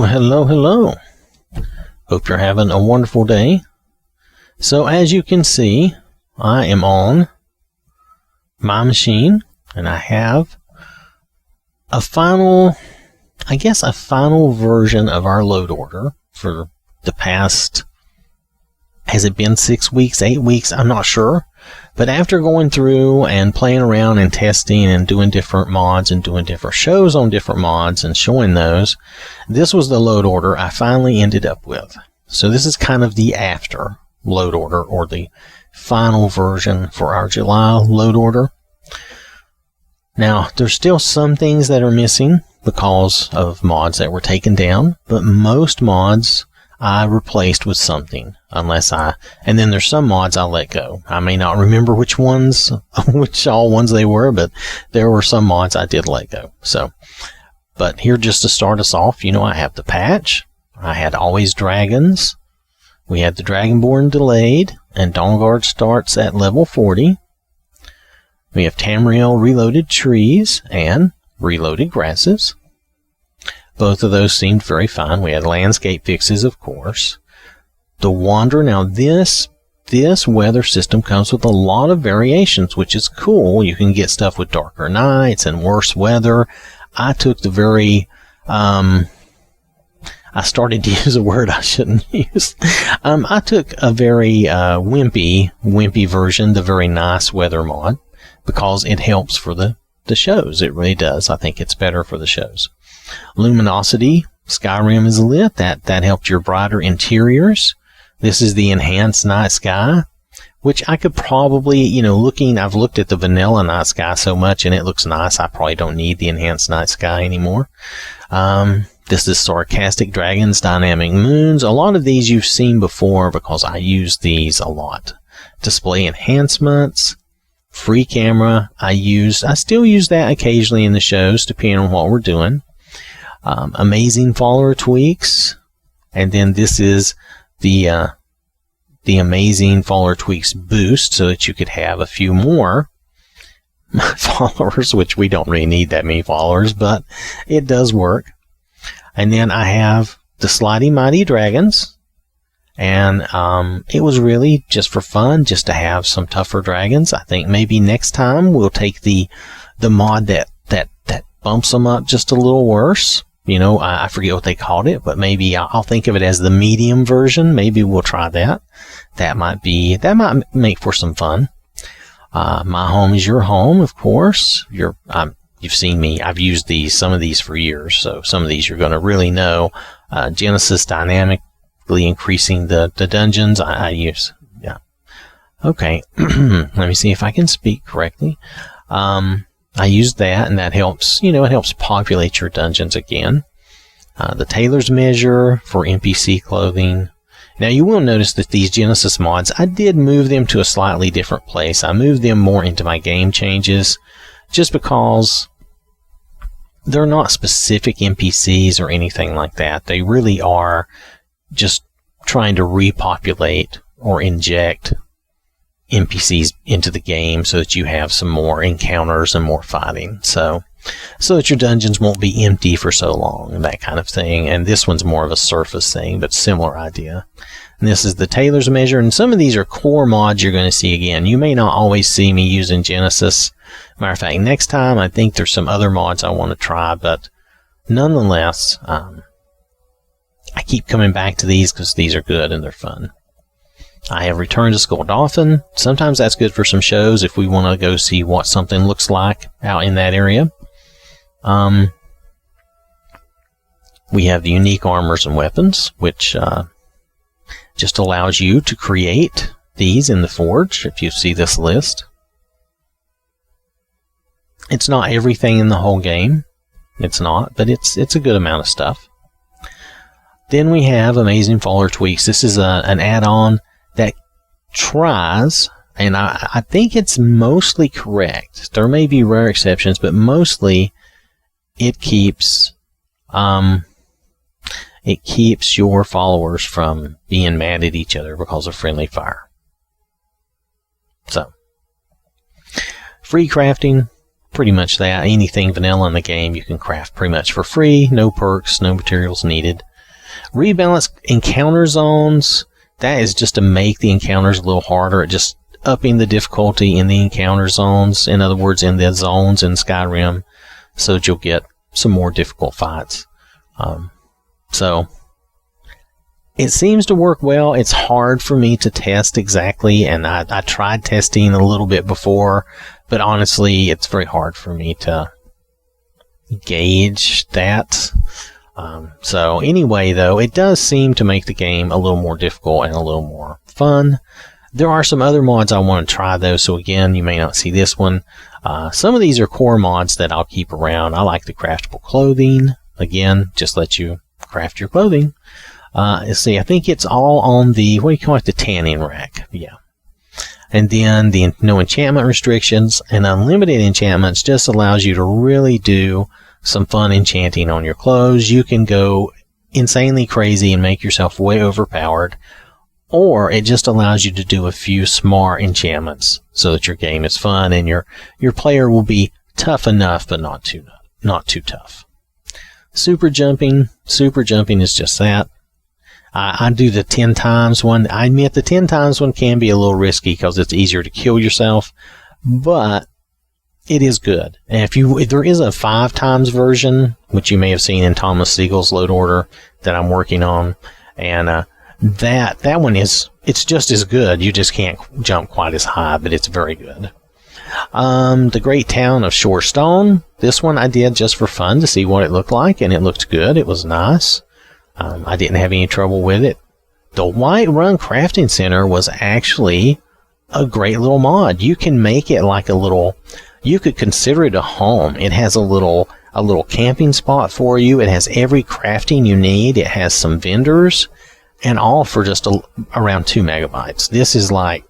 Hello. Hope you're having a wonderful day. So as you can see, I am on my machine, and I have a final version of our load order for the past, has it been 6 weeks, 8 weeks? I'm not sure. But after going through and playing around and testing and doing different mods and doing different shows on different mods and showing those, this was the load order I finally ended up with. So this is kind of the after load order, or the final version for our July load order. Now, there's still some things that are missing because of mods that were taken down, but most mods I replaced with something, and then there's some mods I let go. I may not remember which all ones they were, but there were some mods I did let go. So, but here, just to start us off, I have the patch. I had Always Dragons. We had the Dragonborn Delayed, and Dawnguard starts at level 40. We have Tamriel Reloaded Trees and Reloaded Grasses. Both of those seemed very fun. We had landscape fixes, of course. The Wanderer. Now, this weather system comes with a lot of variations, which is cool. You can get stuff with darker nights and worse weather. I took the very... I started to use a word I shouldn't use. I took a very wimpy version, the very nice weather mod, because it helps for the shows. It really does. I think it's better for the shows. Luminosity Skyrim is lit. That helped your brighter interiors. This is the enhanced night sky, which I could probably, I've looked at the vanilla night sky so much and it looks nice. I probably don't need the enhanced night sky anymore. This is Sarcastic Dragons, Dynamic Moons. A lot of these you've seen before because I use these a lot. Display enhancements, free camera. I still use that occasionally in the shows, depending on what we're doing. Amazing follower tweaks, and then this is the Amazing follower tweaks boost, so that you could have a few more followers, which we don't really need that many followers, but it does work. And then I have the Slidey Mighty Dragons, and it was really just for fun, just to have some tougher dragons. I think maybe next time we'll take the mod that bumps them up just a little worse. I forget what they called it, but maybe I'll think of it as the medium version. Maybe we'll try that. That might make for some fun. My home is your home, of course. You've seen me. I've used some of these for years, so some of these you're going to really know. Genesis dynamically increasing the dungeons I use. Yeah. Okay. Let me see if I can speak correctly. I use that, and that helps, it helps populate your dungeons again. The Tailor's Measure for NPC clothing. Now, you will notice that these Genesis mods, I did move them to a slightly different place. I moved them more into my game changes, just because they're not specific NPCs or anything like that. They really are just trying to repopulate or inject NPCs into the game so that you have some more encounters and more fighting, so that your dungeons won't be empty for so long and that kind of thing. And this one's more of a surface thing, but similar idea. And this is the Tailor's Measure, and some of these are core mods you're going to see again. You may not always see me using Genesis. Matter of fact, next time I think there's some other mods I want to try, but nonetheless, I keep coming back to these because these are good and they're fun. I have Return to Skull Dolphin. Sometimes that's good for some shows if we want to go see what something looks like out in that area. We have the Unique Armors and Weapons, which just allows you to create these in the Forge, if you see this list. It's not everything in the whole game. It's not, but it's a good amount of stuff. Then we have Amazing Follower Tweaks. This is an add-on that tries, and I think it's mostly correct. There may be rare exceptions, but mostly it keeps your followers from being mad at each other because of friendly fire. Free crafting, pretty much that. Anything vanilla in the game you can craft pretty much for free. No perks, no materials needed. Rebalance encounter zones. That is just to make the encounters a little harder. It just upping the difficulty in the encounter zones. In other words, in the zones in Skyrim, so that you'll get some more difficult fights. So it seems to work well. It's hard for me to test exactly, and I tried testing a little bit before, but honestly, it's very hard for me to gauge that. So anyway, though, it does seem to make the game a little more difficult and a little more fun. There are some other mods I want to try, though, so again, you may not see this one. Some of these are core mods that I'll keep around. I like the Craftable Clothing. Again, just let you craft your clothing. Let's see, I think it's all on the, what do you call it, the tanning rack. Yeah. And then the no enchantment restrictions and unlimited enchantments just allows you to really do some fun enchanting on your clothes. You can go insanely crazy and make yourself way overpowered, or it just allows you to do a few smart enchantments so that your game is fun and your player will be tough enough, but not too tough. Super jumping is just that. I do the 10 times one. I admit the 10 times one can be a little risky because it's easier to kill yourself, but it is good. And if there is a 5 times version, which you may have seen in Thomas Siegel's load order that I'm working on, and that one it's just as good. You just can't jump quite as high, but it's very good. The great town of Shorestone. This one I did just for fun to see what it looked like, and it looked good. It was nice. I didn't have any trouble with it. The Whiterun Crafting Center was actually a great little mod. You can make it like a little, you could consider it a home. It has a little camping spot for you. It has every crafting you need. It has some vendors, and all for just around 2 megabytes. This is like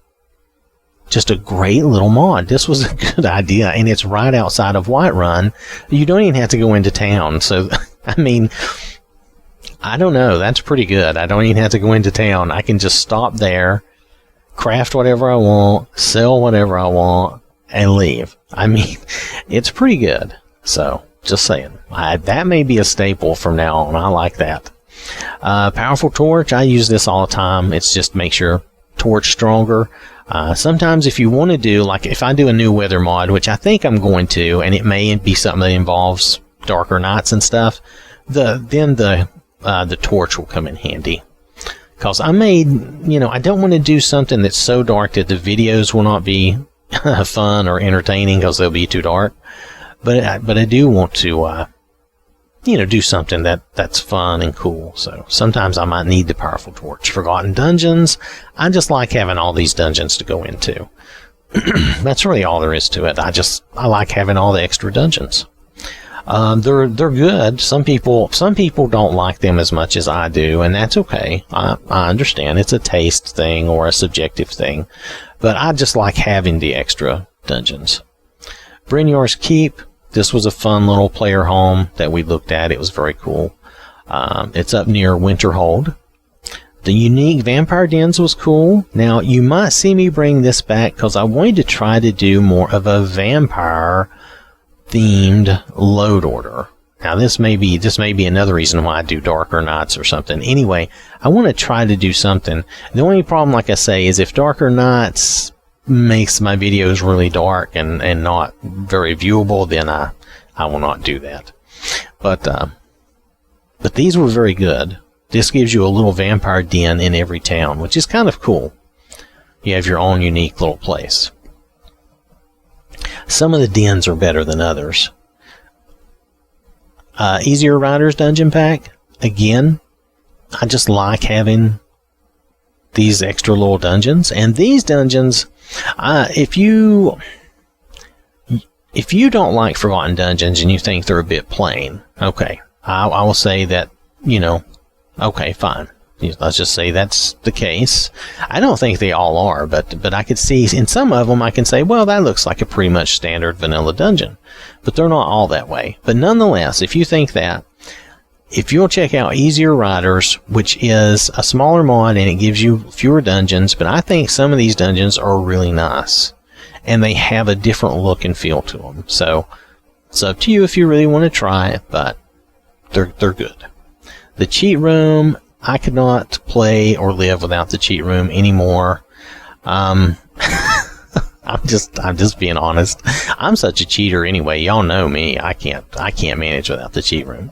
just a great little mod. This was a good idea, and it's right outside of Whiterun. You don't even have to go into town. So, I mean, I don't know. That's pretty good. I don't even have to go into town. I can just stop there, craft whatever I want, sell whatever I want, and leave. I mean, it's pretty good. So, just saying. That may be a staple from now on. I like that. Powerful torch. I use this all the time. It's just makes your torch stronger. Sometimes if you want to do, like if I do a new weather mod, which I think I'm going to, and it may be something that involves darker nights and stuff, then the torch will come in handy. Because I don't want to do something that's so dark that the videos will not be fun or entertaining because they'll be too dark. But I do want to, do something that's fun and cool. So sometimes I might need the powerful torch. Forgotten dungeons. I just like having all these dungeons to go into. That's really all there is to it. I like having all the extra dungeons. They're good. Some people don't like them as much as I do, and that's okay. I understand. It's a taste thing or a subjective thing, but I just like having the extra dungeons. Brynjar's Keep. This was a fun little player home that we looked at. It was very cool. It's up near Winterhold. The unique vampire dens was cool. Now, you might see me bring this back because I wanted to try to do more of a vampire themed load order. Now, this may be another reason why I do darker nights or something. Anyway, I want to try to do something. The only problem, like I say, is if darker nights makes my videos really dark and not very viewable, then I will not do that. But these were very good. This gives you a little vampire den in every town, which is kind of cool. You have your own unique little place. Some of the dens are better than others. Easier Riders Dungeon Pack. Again, I just like having these extra little dungeons. And these dungeons, if you don't like Forgotten Dungeons and you think they're a bit plain, okay, I will say that, okay, fine. Let's just say that's the case. I don't think they all are, but I could see in some of them I can say, well, that looks like a pretty much standard vanilla dungeon. But they're not all that way. But nonetheless, if you think that, if you'll check out Easier Riders, which is a smaller mod and it gives you fewer dungeons, but I think some of these dungeons are really nice. and they have a different look and feel to them. So it's up to you if you really want to try it, but they're good. The cheat room, I could not play or live without the cheat room anymore. I'm just being honest. I'm such a cheater anyway. Y'all know me. I can't manage without the cheat room.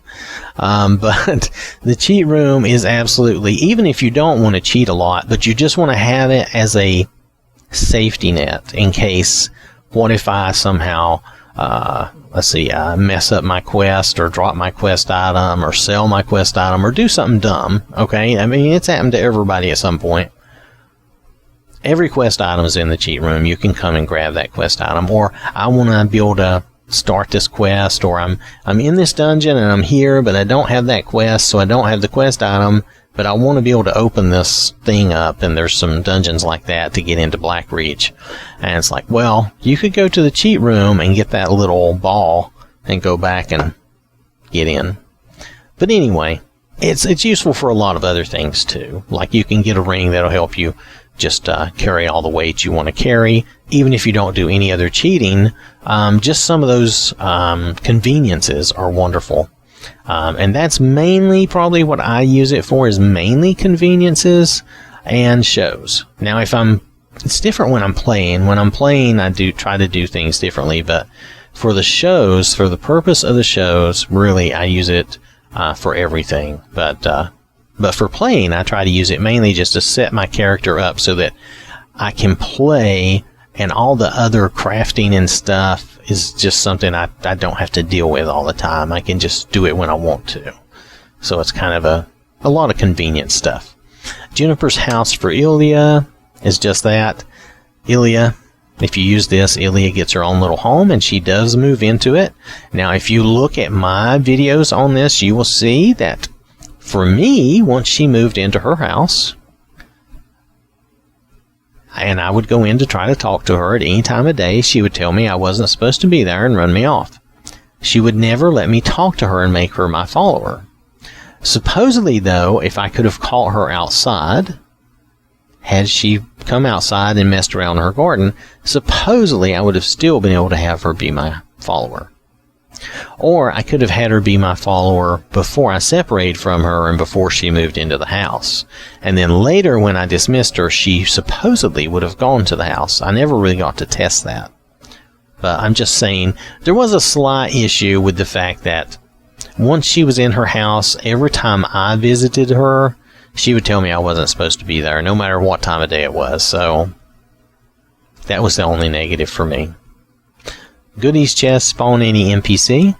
But the cheat room is absolutely, even if you don't want to cheat a lot, but you just want to have it as a safety net in case, what if I somehow, mess up my quest or drop my quest item or sell my quest item or do something dumb. Okay. I mean, it's happened to everybody at some point. Every quest item is in the cheat room. You can come and grab that quest item. Or I want to be able to start this quest, or I'm in this dungeon and I'm here, but I don't have that quest, so I don't have the quest item, but I want to be able to open this thing up, and there's some dungeons like that to get into Blackreach. And it's like, well, you could go to the cheat room and get that little ball and go back and get in. But anyway, it's useful for a lot of other things too. Like you can get a ring that'll help you just carry all the weight you want to carry, even if you don't do any other cheating. Just some of those conveniences are wonderful. And that's mainly probably what I use it for, is mainly conveniences and shows. Now, it's different when I'm playing. When I'm playing, I do try to do things differently, but for the shows, for the purpose of the shows, really, I use it for everything. But for playing, I try to use it mainly just to set my character up so that I can play, and all the other crafting and stuff is just something I don't have to deal with all the time. I can just do it when I want to. So it's kind of a lot of convenient stuff. Juniper's house for Ilya is just that. Ilya, if you use this, Ilya gets her own little home, and she does move into it. Now, if you look at my videos on this, you will see that for me, once she moved into her house, and I would go in to try to talk to her at any time of day, she would tell me I wasn't supposed to be there and run me off. She would never let me talk to her and make her my follower. Supposedly, though, if I could have caught her outside, had she come outside and messed around in her garden, supposedly I would have still been able to have her be my follower. Or I could have had her be my follower before I separated from her and before she moved into the house. And then later, when I dismissed her, she supposedly would have gone to the house. I never really got to test that. But I'm just saying, there was a slight issue with the fact that once she was in her house, every time I visited her, she would tell me I wasn't supposed to be there, no matter what time of day it was. So that was the only negative for me. Goodies chest, spawn any NPC.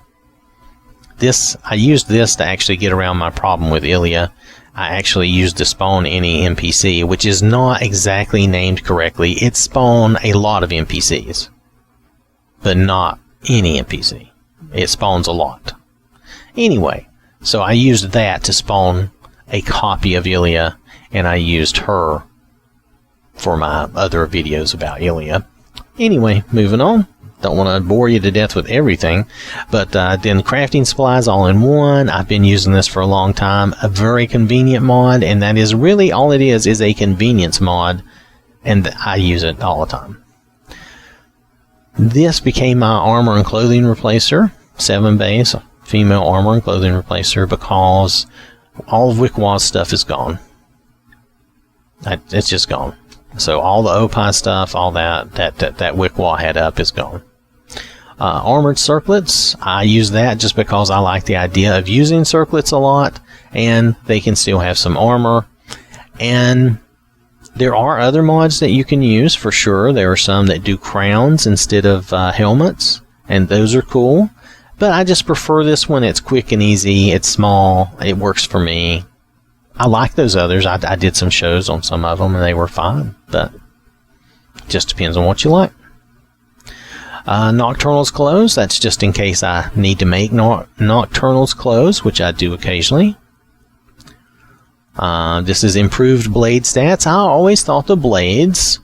I used this to actually get around my problem with Ilya. I actually used to spawn any NPC, which is not exactly named correctly. It spawned a lot of NPCs, but not any NPC. It spawns a lot. Anyway, so I used that to spawn a copy of Ilya, and I used her for my other videos about Ilya. Anyway, moving on. Don't want to bore you to death with everything, but then crafting supplies all in one. I've been using this for a long time. A very convenient mod, and that is really all it is a convenience mod, and I use it all the time. This became my armor and clothing replacer, 7 base female armor and clothing replacer, because all of Wikwaw's stuff is gone. It's just gone. So all the Opie stuff, all that Wikwaw had up is gone. Armored circlets, I use that just because I like the idea of using circlets a lot, and they can still have some armor. And there are other mods that you can use for sure. There are some that do crowns instead of helmets, and those are cool. But I just prefer this one. It's quick and easy. It's small. It works for me. I like those others. I did some shows on some of them, and they were fine. But it just depends on what you like. Nocturnal's clothes. That's just in case I need to make Nocturnal's clothes, which I do occasionally. This is improved blade stats. I always thought the blades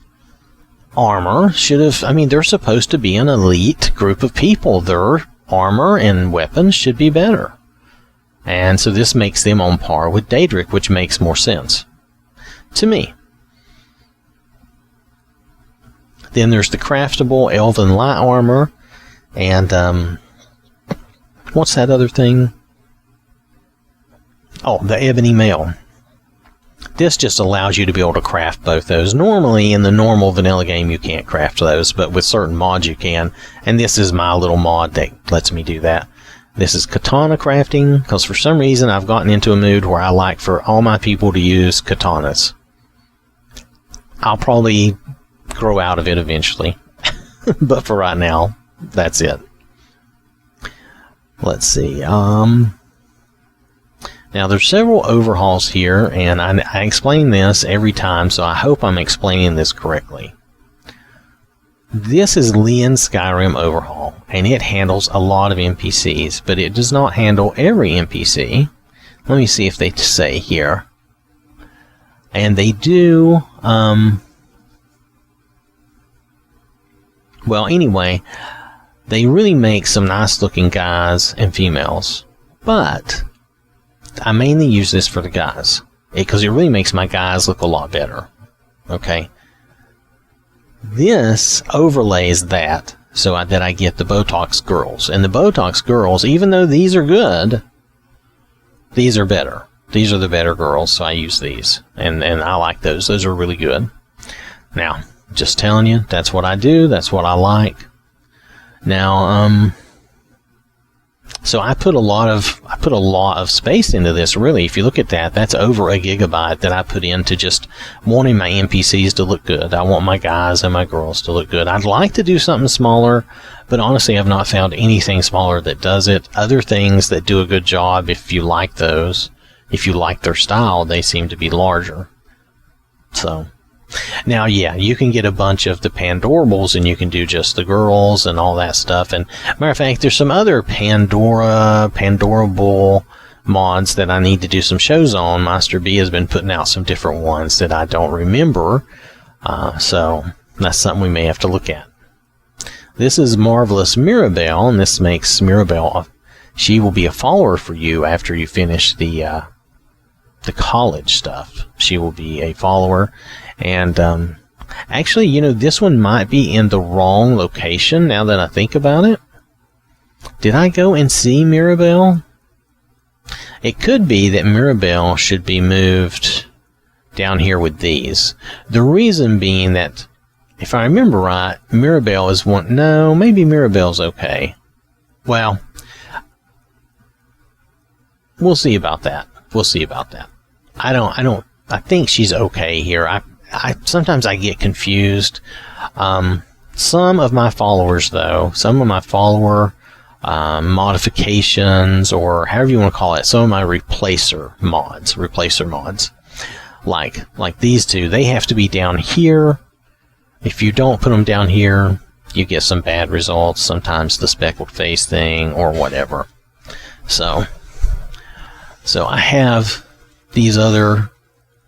armor should have... I mean, they're supposed to be an elite group of people. Their armor and weapons should be better. And so this makes them on par with Daedric, which makes more sense to me. Then there's the craftable elven light armor, and what's that other thing? Oh, the ebony mail. This just allows you to be able to craft both those. Normally, in the normal vanilla game, you can't craft those, but with certain mods you can. And this is my little mod that lets me do that. This is Katana Crafting, because for some reason I've gotten into a mood where I like for all my people to use katanas. I'll probably grow out of it eventually, but for right now, that's it. Let's see. Now there's several overhauls here, and I explain this every time, so I hope I'm explaining this correctly. This is Leon's Skyrim overhaul, and it handles a lot of NPCs, but it does not handle every NPC. Let me see if they say here. And they do, well, anyway, they really make some nice looking guys and females, but I mainly use this for the guys, because it really makes my guys look a lot better. Okay. This overlays that so that I get the Botox girls. And the Botox girls, even though these are good, these are better. These are the better girls, so I use these. And I like those. Those are really good. Now, just telling you, that's what I do. That's what I like. Now, so I put a lot of space into this, really. If you look at that, that's over 1 gigabyte that I put into just wanting my NPCs to look good. I want my guys and my girls to look good. I'd like to do something smaller, but honestly, I've not found anything smaller that does it. Other things that do a good job, if you like those, if you like their style, they seem to be larger. So, now, yeah, you can get a bunch of the Pandorables, and you can do just the girls and all that stuff. And matter of fact, there's some other Pandorable mods that I need to do some shows on. Master B has been putting out some different ones that I don't remember. So that's something we may have to look at. This is Marvelous Mirabelle, and this makes Mirabelle, she will be a follower for you after you finish the college stuff. She will be a follower. And actually, you know, this one might be in the wrong location now that I think about it. Did I go and see Mirabelle? It could be that Mirabelle should be moved down here with these. The reason being that, if I remember right, Mirabelle is one... No, maybe Mirabelle's okay. Well, we'll see about that. We'll see about that. I think she's okay here. Sometimes I get confused. Some of my followers, though, some of my follower modifications, or however you want to call it, some of my replacer mods, like these two, they have to be down here. If you don't put them down here, you get some bad results. Sometimes the speckled face thing or whatever. So I have these other...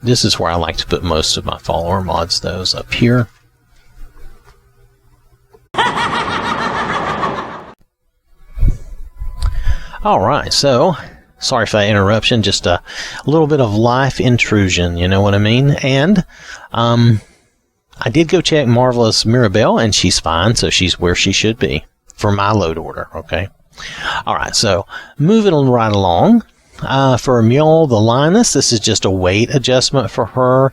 This is where I like to put most of my follower mods, those up here. Alright, so, sorry for that interruption, just a little bit of life intrusion, you know what I mean? And, I did go check Marvelous Mirabelle, and she's fine, so she's where she should be, for my load order, okay? Alright, so, moving right along. For Mule the Lioness, this is just a weight adjustment for her.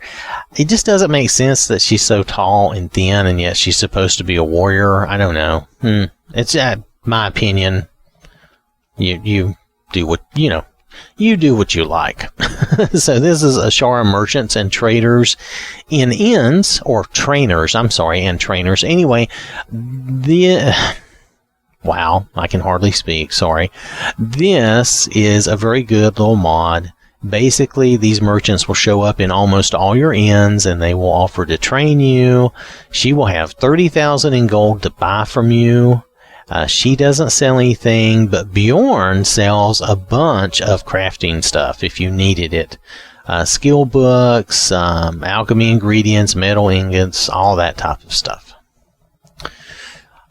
It just doesn't make sense that she's so tall and thin, and yet she's supposed to be a warrior. I don't know. It's my opinion. You do what you know. You do what you like. So this is Ashara Merchants and Traders in Inns, or Trainers. I'm sorry, and Trainers. Anyway, wow, I can hardly speak, sorry. This is a very good little mod. Basically, these merchants will show up in almost all your inns, and they will offer to train you. She will have 30,000 in gold to buy from you. She doesn't sell anything, but Bjorn sells a bunch of crafting stuff if you needed it. Skill books, alchemy ingredients, metal ingots, all that type of stuff.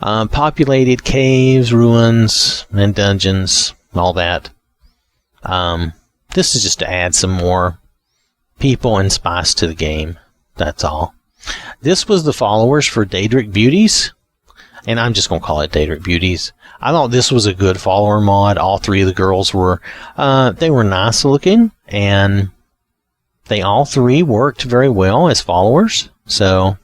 Populated caves, ruins, and dungeons, all that. This is just to add some more people and spice to the game. That's all. This was the followers for Daedric Beauties, and I'm just going to call it Daedric Beauties. I thought this was a good follower mod. All three of the girls were, they were nice looking, and they all three worked very well as followers, so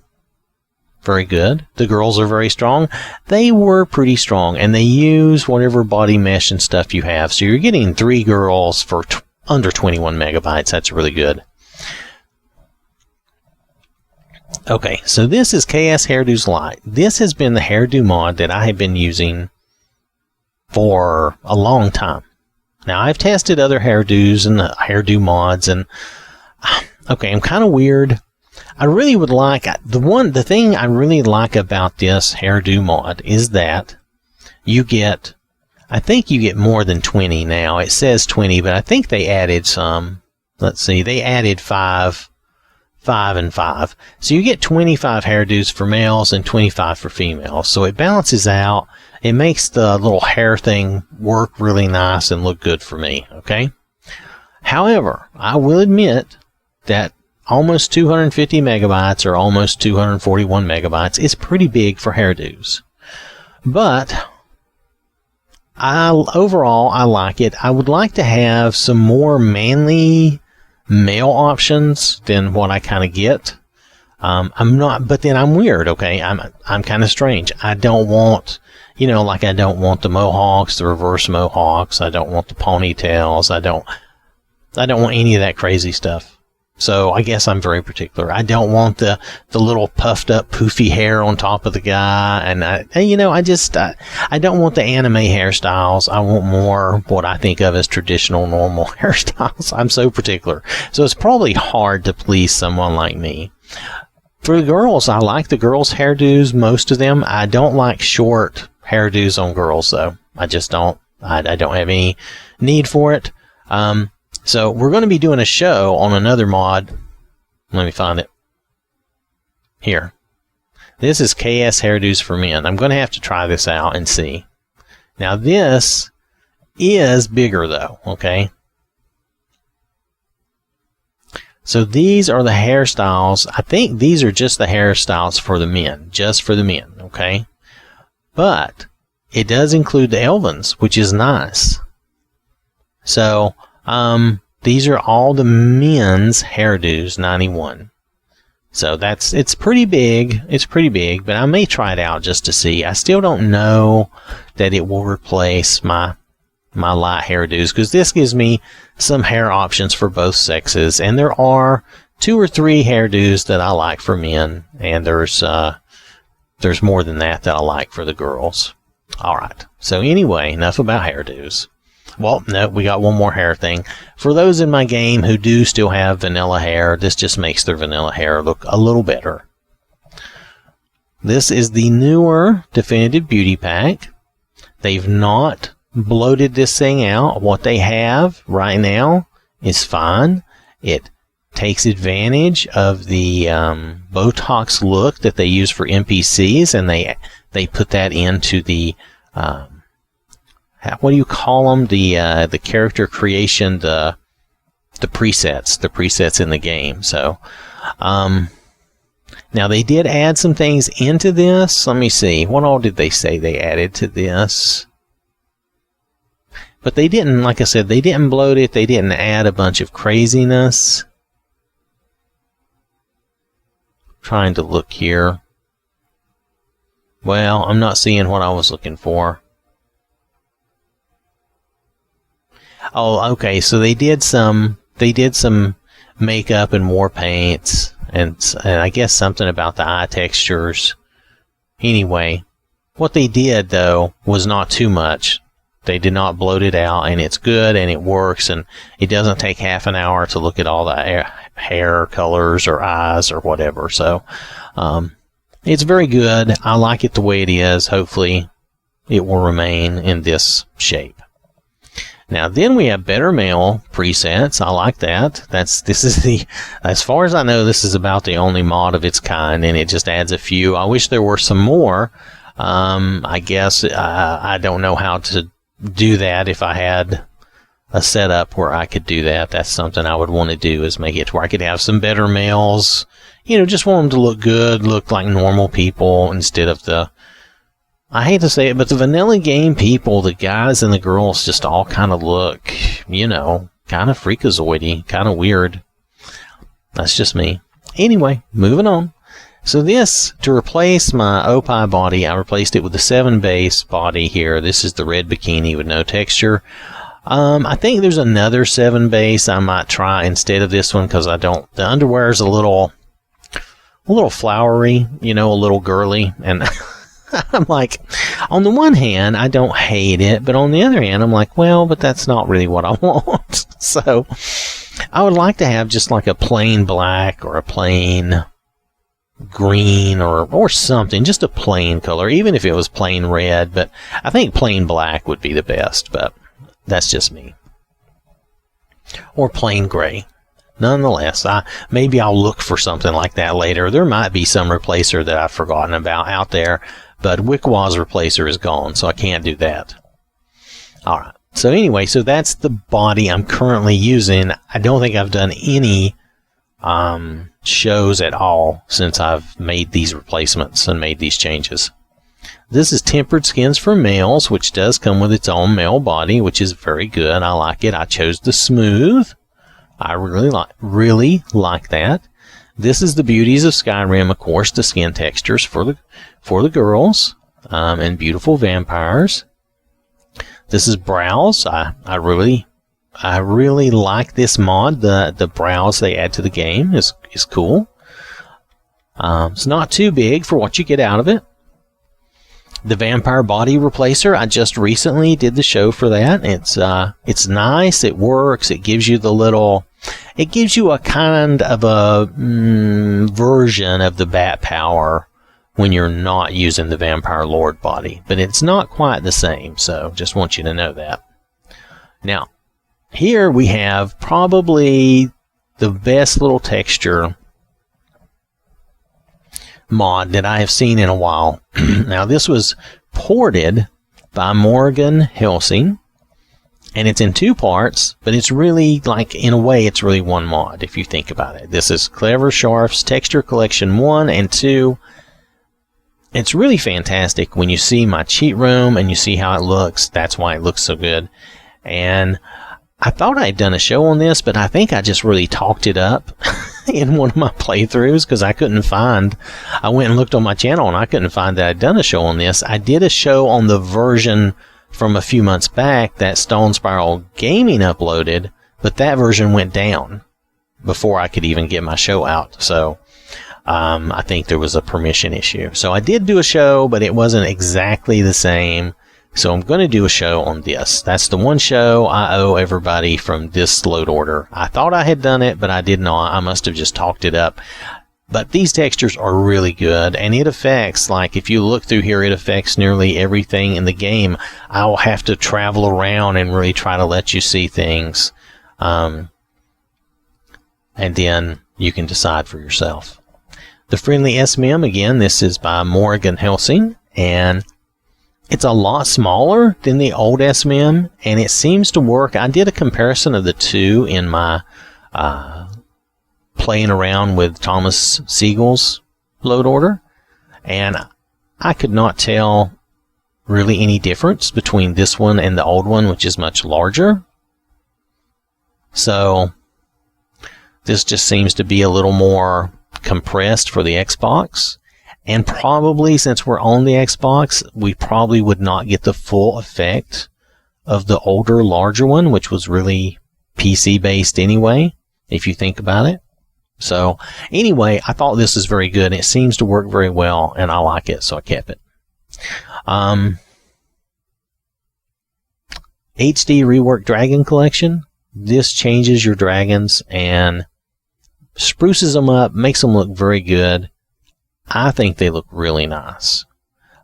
very good. The girls are very strong. They were pretty strong, and they use whatever body mesh and stuff you have. So you're getting 3 girls for under 21 megabytes. That's really good. Okay, so this is KS Hairdos Lite. This has been the hairdo mod that I have been using for a long time. Now, I've tested other hairdos and hairdo mods, and okay, I'm kind of weird. I really would like, the thing I really like about this hairdo mod is that you get, I think you get more than 20 now. It says 20, but I think they added some. Let's see, they added 5 and 5. So you get 25 hairdos for males and 25 for females. So it balances out. It makes the little hair thing work really nice and look good for me, okay? However, I will admit that almost 250 megabytes or almost 241 megabytes is pretty big for hairdos. But overall, I like it. I would like to have some more manly male options than what I kind of get. I'm not, but then I'm weird, okay? I'm kind of strange. I don't want, you know, like I don't want the mohawks, the reverse mohawks. I don't want the ponytails. I don't want any of that crazy stuff. So I guess I'm very particular. I don't want the little puffed up poofy hair on top of the guy, and I don't want the anime hairstyles. I want more what I think of as traditional normal hairstyles. I'm so particular. So it's probably hard to please someone like me. For the girls, I like the girls' hairdos, most of them. I don't like short hairdos on girls, though. I just don't. I don't have any need for it. So we're going to be doing a show on another mod. Let me find it. Here. This is KS Hairdos for Men. I'm going to have to try this out and see. Now this is bigger though, okay? So these are the hairstyles. I think these are just the hairstyles for the men. Just for the men, okay? But it does include the Elvins, which is nice. So these are all the men's hairdos, 91. So it's pretty big. It's pretty big, but I may try it out just to see. I still don't know that it will replace my light hairdos, because this gives me some hair options for both sexes, and there are 2 or 3 hairdos that I like for men, and there's more than that I like for the girls. All right. So anyway, enough about hairdos. Well, no, we got one more hair thing. For those in my game who do still have vanilla hair, this just makes their vanilla hair look a little better. This is the newer Definitive Beauty Pack. They've not bloated this thing out. What they have right now is fine. It takes advantage of the Botox look that they use for NPCs, and they put that into the what do you call them? The character creation, the presets in the game. So, now they did add some things into this. Let me see. What all did they say they added to this? But they didn't, like I said, they didn't bloat it. They didn't add a bunch of craziness. Trying to look here. Well, I'm not seeing what I was looking for. Oh, okay. So they did some makeup and war paints, and I guess something about the eye textures. Anyway, what they did though was not too much. They did not bloat it out, and it's good and it works, and it doesn't take half an hour to look at all the hair colors or eyes or whatever. So, it's very good. I like it the way it is. Hopefully, it will remain in this shape. Now then we have Better Male presets. I like that. As far as I know, this is about the only mod of its kind, and it just adds a few. I wish there were some more. I guess I don't know how to do that. If I had a setup where I could do that, that's something I would want to do, is make it to where I could have some better males just want them to look good, look like normal people instead of I hate to say it, but the vanilla game people, the guys and the girls just all kind of look, kind of freakazoidy, kind of weird. That's just me. Anyway, moving on. So this, to replace my Opie body, I replaced it with the 7 base body here. This is the red bikini with no texture. I think there's another 7 base I might try instead of this one because the underwear is a little flowery, a little girly. And I'm like, on the one hand, I don't hate it, but on the other hand, I'm like, well, but that's not really what I want. So I would like to have just like a plain black or a plain green or something, just a plain color, even if it was plain red, but I think plain black would be the best, but that's just me. Or plain gray. Nonetheless, maybe I'll look for something like that later. There might be some replacer that I've forgotten about out there, but Wickwaw's replacer is gone, so I can't do that. Alright, so anyway, so that's the body I'm currently using. I don't think I've done any shows at all since I've made these replacements and made these changes. This is Tempered Skins for Males, which does come with its own male body, which is very good. I like it. I chose the smooth. I really like that. This is the Beauties of Skyrim, of course, the skin textures for the girls and beautiful vampires. This is Brows. I really like this mod. The brows they add to the game is cool. It's not too big for what you get out of it. The Vampire Body Replacer, I just recently did the show for that. It's nice. It works. It gives you a kind of a version of the Bat Power when you're not using the Vampire Lord body, but it's not quite the same. So just want you to know that. Now, here we have probably the best little texture mod that I have seen in a while. Now, this was ported by Morgan Helsing, and it's in 2 parts, but it's really, in a way, it's really one mod, if you think about it. This is Clever Sharf's Texture Collection 1 and 2. It's really fantastic when you see my cheat room and you see how it looks. That's why it looks so good. And I thought I had done a show on this, but I think I just really talked it up in one of my playthroughs because I went and looked on my channel and I couldn't find that I'd done a show on this. I did a show on the version from a few months back that Stone Spiral Gaming uploaded, but that version went down before I could even get my show out. So I think there was a permission issue. So I did do a show, but it wasn't exactly the same. So I'm going to do a show on this. That's the one show I owe everybody from this load order. I thought I had done it, but I did not. I must have just talked it up. But these textures are really good, and it affects, if you look through here, it affects nearly everything in the game. I will have to travel around and really try to let you see things. And then you can decide for yourself. The Friendly SMM, again, this is by Morgan Helsing, and it's a lot smaller than the old SMM, and it seems to work. I did a comparison of the two in my playing around with Thomas Siegel's load order, and I could not tell really any difference between this one and the old one, which is much larger. So this just seems to be a little more compressed for the Xbox. And probably, since we're on the Xbox, we probably would not get the full effect of the older, larger one, which was really PC-based anyway, if you think about it. So, anyway, I thought this is very good. It seems to work very well, and I like it, so I kept it. HD Rework Dragon Collection. This changes your dragons and spruces them up, makes them look very good. I think they look really nice.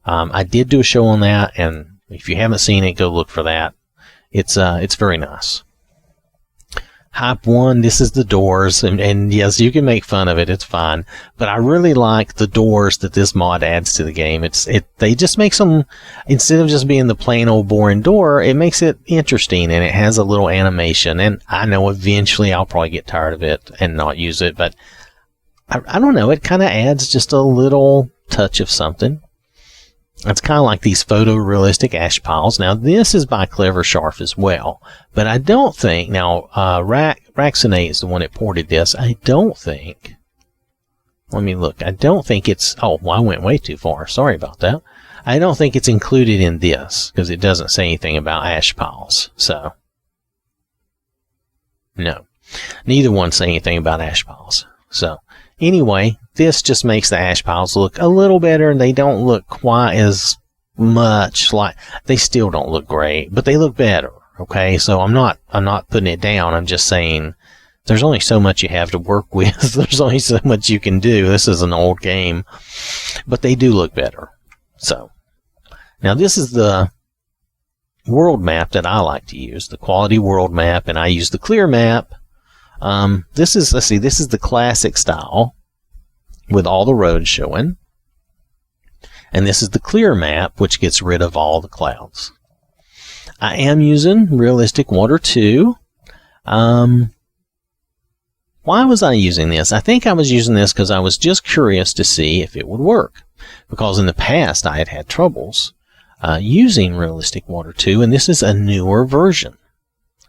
I did do a show on that, and if you haven't seen it, go look for that. It's very nice. Hype 1, this is the doors, and yes, you can make fun of it, it's fine. But I really like the doors that this mod adds to the game. They just make them, instead of just being the plain old boring door, it makes it interesting, and it has a little animation. And I know eventually I'll probably get tired of it and not use it, but I don't know, it kind of adds just a little touch of something. It's kind of like these photorealistic ash piles. Now, this is by Clever Sharf as well, but I don't think, now, Raxonate is the one that ported this. I don't think, let me look, I don't think it's, oh, well, I went way too far. Sorry about that. I don't think it's included in this, because it doesn't say anything about ash piles, so, no. Neither one say anything about ash piles, so. Anyway, this just makes the ash piles look a little better. They don't look quite as much like, they still don't look great, but they look better. Okay, so I'm not putting it down. I'm just saying there's only so much you have to work with. There's only so much you can do. This is an old game, but they do look better. So now this is the world map that I like to use, the quality world map, and I use the clear map. This is, let's see, this is the classic style with all the roads showing. And this is the clear map, which gets rid of all the clouds. I am using Realistic Water 2. Why was I using this? I think I was using this because I was just curious to see if it would work. Because in the past I had had troubles using Realistic Water 2, and this is a newer version.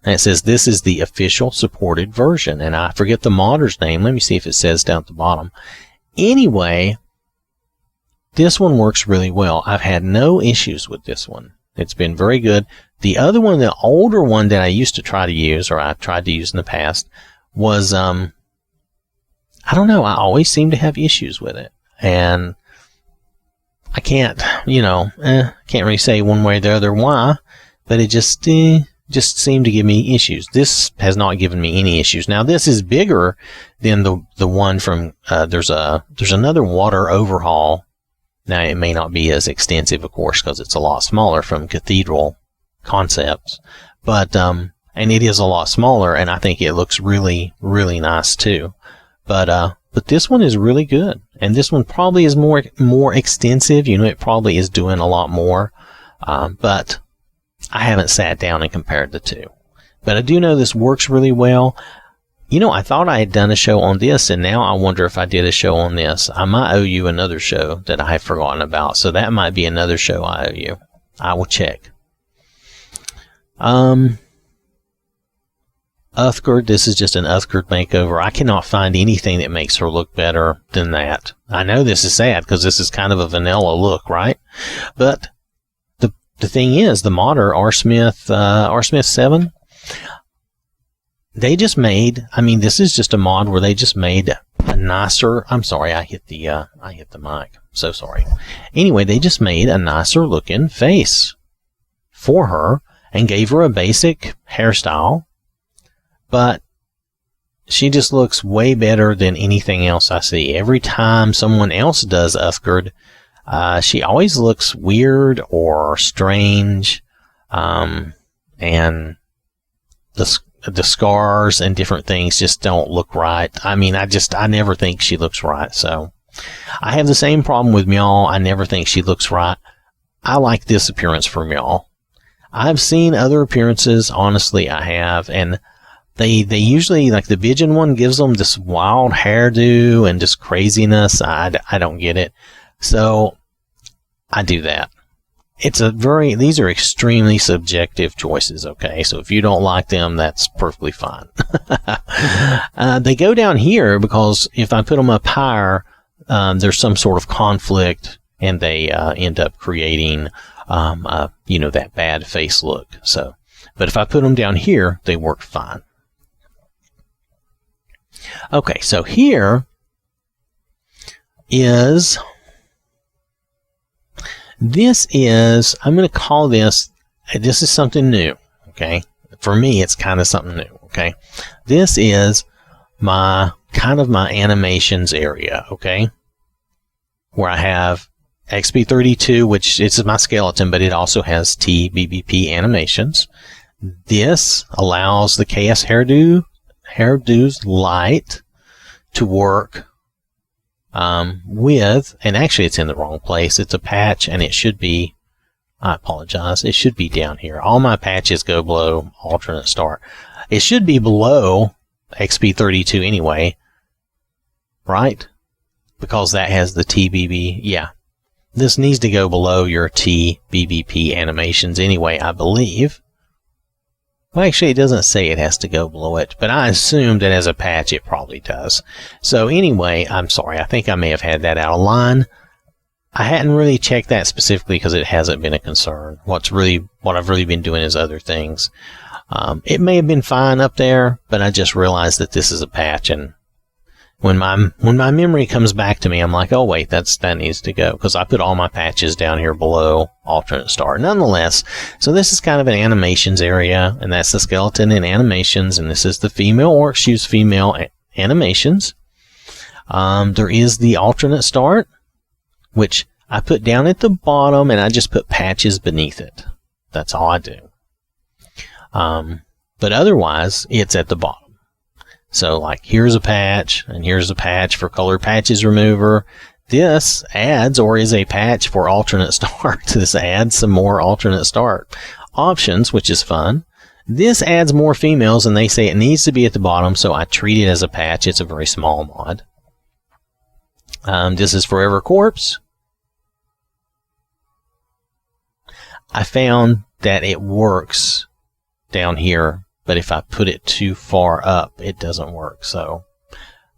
And it says this is the official supported version. And I forget the modder's name. Let me see if it says down at the bottom. Anyway, this one works really well. I've had no issues with this one. It's been very good. The other one, the older one that I used to try to use, or I tried to use in the past, was, I don't know, I always seem to have issues with it. And I can't, can't really say one way or the other why, but it just seemed to give me issues. This has not given me any issues. Now this is bigger than the one from there's another water overhaul. Now it may not be as extensive, of course, because it's a lot smaller, from Cathedral Concepts, but and it is a lot smaller, and I think it looks really, really nice too. But this one is really good, and this one probably is more extensive. It probably is doing a lot more, but I haven't sat down and compared the two. But I do know this works really well. I thought I had done a show on this, and now I wonder if I did a show on this. I might owe you another show that I have forgotten about, so that might be another show I owe you. I will check. Uthgard, this is just an Uthgard makeover. I cannot find anything that makes her look better than that. I know this is sad, because this is kind of a vanilla look, right? But the thing is, the modder, R. Smith 7, they just made, this is just a mod where they just made a nicer, I'm sorry, I hit the mic. So sorry. Anyway, they just made a nicer looking face for her and gave her a basic hairstyle, but she just looks way better than anything else I see. Every time someone else does Uthgard, she always looks weird or strange, and the scars and different things just don't look right. I never think she looks right. So I have the same problem with Mule. I never think she looks right. I like this appearance for Mule. I've seen other appearances, honestly, I have, and they usually, like the Pigeon one, gives them this wild hairdo and just craziness. I don't get it. So I do that. These are extremely subjective choices, okay? So if you don't like them, that's perfectly fine. They go down here because if I put them up higher, there's some sort of conflict, and they end up creating, that bad face look. So, but if I put them down here, they work fine. Okay, so here is... I'm going to call this is something new, okay? For me, it's kind of something new, okay? This is my animations area, okay? Where I have XP32, which is my skeleton, but it also has TBBP animations. This allows the KS Hairdo's light to work with, and actually it's in the wrong place. It's a patch, and it should be, I apologize, it should be down here. All my patches go below alternate start. It should be below XP32 anyway, right? because that has the TBB. Yeah, this needs to go below your TBBP animations anyway, I believe. Well, actually, it doesn't say it has to go below it, but I assume that as a patch, it probably does. So anyway, I'm sorry. I think I may have had that out of line. I hadn't really checked that specifically because it hasn't been a concern. What I've really been doing is other things. It may have been fine up there, but I just realized that this is a patch, and when my memory comes back to me, I'm like, oh wait, that needs to go, because I put all my patches down here below alternate start. Nonetheless, so this is kind of an animations area, and that's the skeleton in animations, and this is the female orcs use female animations. There is the alternate start, which I put down at the bottom, and I just put patches beneath it. That's all I do. But otherwise, it's at the bottom. So, like, here's a patch, and here's a patch for color patches remover. This adds or is a patch for alternate start. This adds some more alternate start options, which is fun. This adds more females, and they say it needs to be at the bottom, so I treat it as a patch. It's a very small mod. This is Forever Corpse. I found that it works down here, but if I put it too far up, it doesn't work. So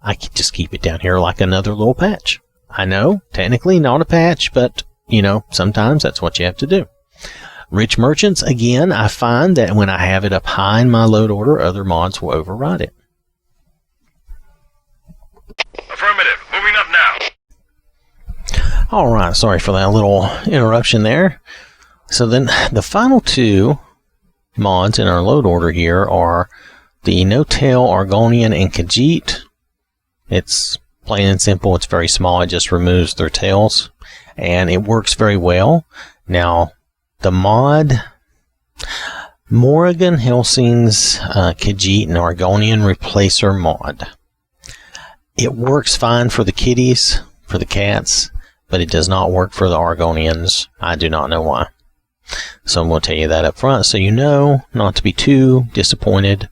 I can just keep it down here like another little patch. I know, technically not a patch, but, you know, sometimes that's what you have to do. Rich Merchants, again, I find that when I have it up high in my load order, other mods will override it. Affirmative. Moving up now. Alright, sorry for that little interruption there. So then the final two mods in our load order here are the No Tail, Argonian, and Khajiit. It's plain and simple. It's very small. It just removes their tails, and it works very well. Now, the mod Morrigan Helsing's Khajiit and Argonian Replacer mod. It works fine for the kitties, for the cats, but it does not work for the Argonians. I do not know why. So I'm going to tell you that up front, so you know not to be too disappointed.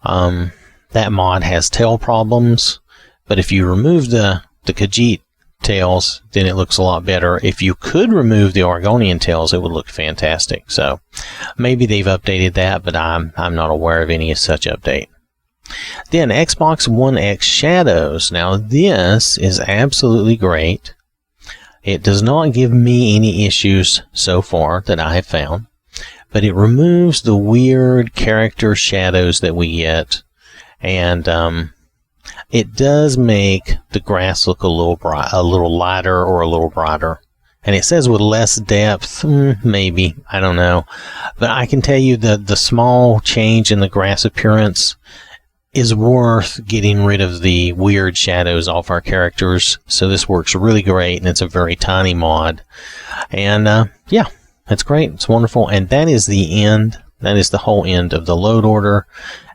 That mod has tail problems, but if you remove the Khajiit tails, then it looks a lot better. If you could remove the Argonian tails, it would look fantastic. So maybe they've updated that, but I'm not aware of any such update. Then Xbox One X Shadows. Now this is absolutely great. It does not give me any issues so far that I have found, but it removes the weird character shadows that we get, and it does make the grass look a little lighter or a little brighter. And it says with less depth, maybe, I don't know. But I can tell you that the small change in the grass appearance is worth getting rid of the weird shadows off our characters. So this works really great, and it's a very tiny mod. And yeah, it's great. It's wonderful. And that is the end. That is the whole end of the load order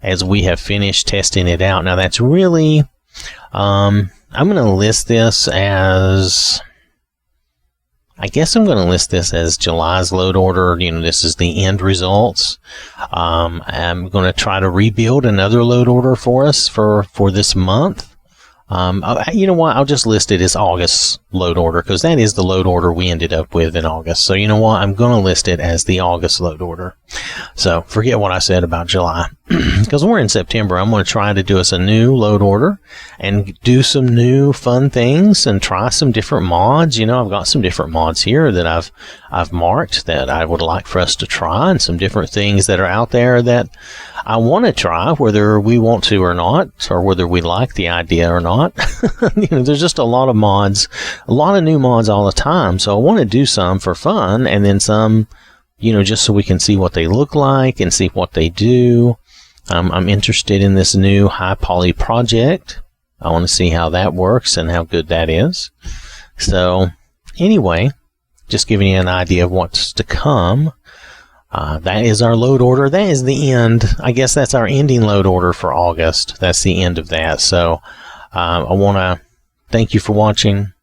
as we have finished testing it out. Now that's really, I'm going to list this as, I guess I'm going to list this as July's load order. You know, this is the end results. I'm going to try to rebuild another load order for us for this month. You know what? I'll just list it as August's load order, because that is the load order we ended up with in August. So you know what? I'm going to list it as the August load order. So forget what I said about July. Because we're in September, I'm going to try to do us a new load order and do some new fun things and try some different mods. You know, I've got some different mods here that I've marked that I would like for us to try, and some different things that are out there that I want to try, whether we want to or not, or whether we like the idea or not. You know, there's just a lot of mods, a lot of new mods all the time. So I want to do some for fun, and then some, you know, just so we can see what they look like and see what they do. I'm interested in this new high poly project. I want to see how that works and how good that is. So anyway, just giving you an idea of what's to come. That is our load order. That is the end. I guess that's our ending load order for August. That's the end of that. So I want to thank you for watching.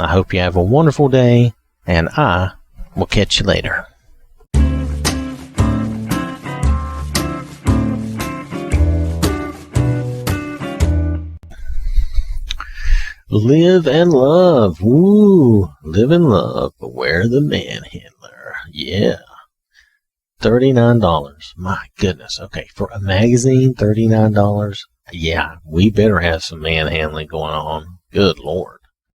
I hope you have a wonderful day, and I will catch you later. Live and love. Woo. Live and love. Beware the manhandler. Yeah. $39. My goodness. Okay. For a magazine, $39. Yeah. We better have some manhandling going on. Good Lord.